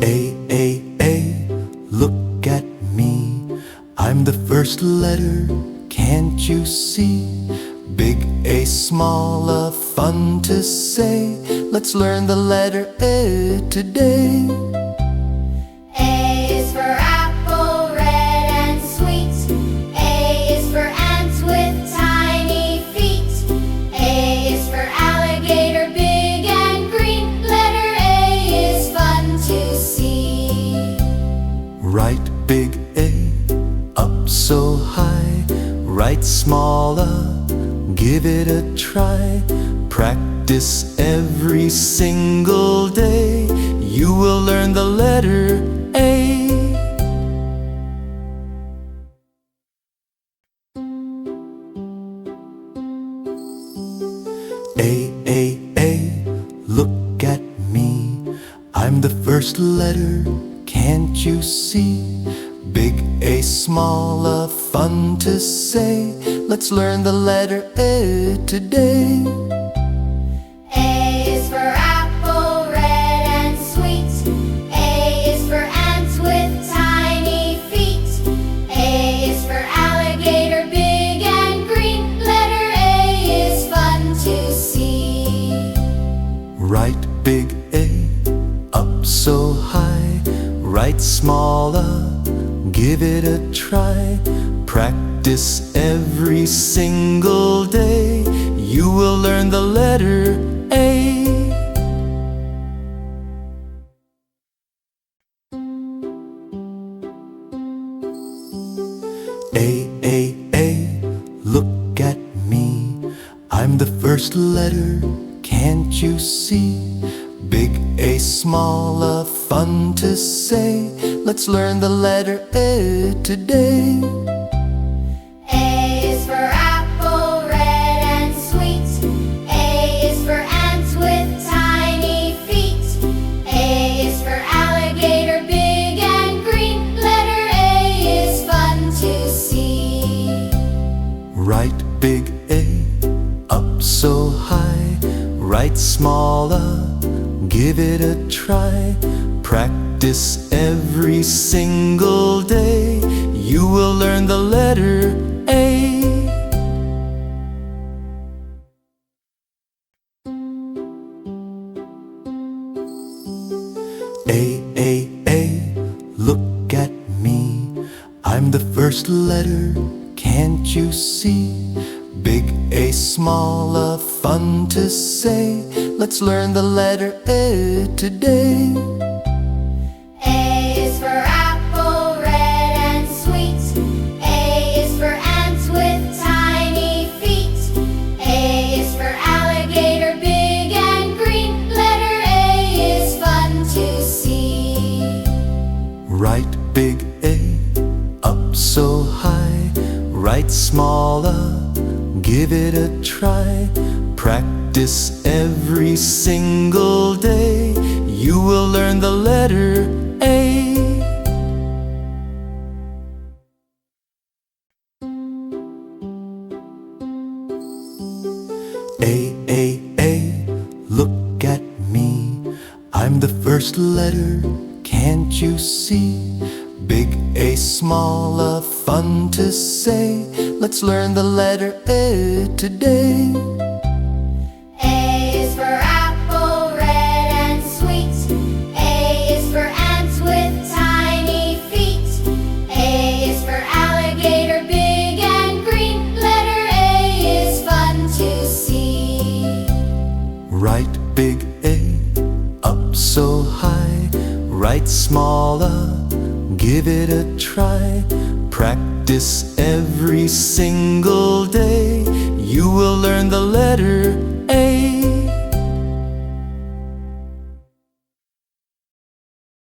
A, look at me. I'm the first letter, can't you see? Big A, small a, fun to say. Let's learn the letter A today. A is for apple, red and sweet. A is for ants with tiny feet. A is for alligator, big and green. Letter A is fun to see. Write big A, up so high. Write small a, give it a try. Practice every single day. You will learn the letter A. A, look at me. I'm the first letter, can't you see? Big A, small a, fun to say. Let's learn the letter A today. A is for apple, red and sweet. A is for ants with tiny feet. A is for alligator, big and green. Letter A is fun to see. Write big A, up so high. Write small a, give it a try. Practice every single day. You will learn the letter A. A, look at me. I'm the first letter, can't you see? Big A, small a, fun to say. Let's learn the letter A today. A is for apple, red and sweet. A is for ants with tiny feet. A is for alligator, big and green. Letter A is fun to see. Write big A, up so high. Write small a, give it a try. Practice every single day. You will learn the letter A. A, look at me. I'm the first letter, can't you see? Big A, small a, fun to say. Let's learn the letter A today. A is for apple, red and sweet. A is for ants with tiny feet. A is for alligator, big and green. Letter A is fun to see. Write big A, up so high. Write small a, give it a try. Practice every single day. You will learn the letter A. A, look at me. I'm the first letter, can't you see? Big A, small a, fun to say. Let's learn the letter A today. A is for apple, red and sweet. A is for ants with tiny feet. A is for alligator, big and green. Letter A is fun to see. Write big A, up so high. Write small a, give it a try. Practice every single day. You will learn the letter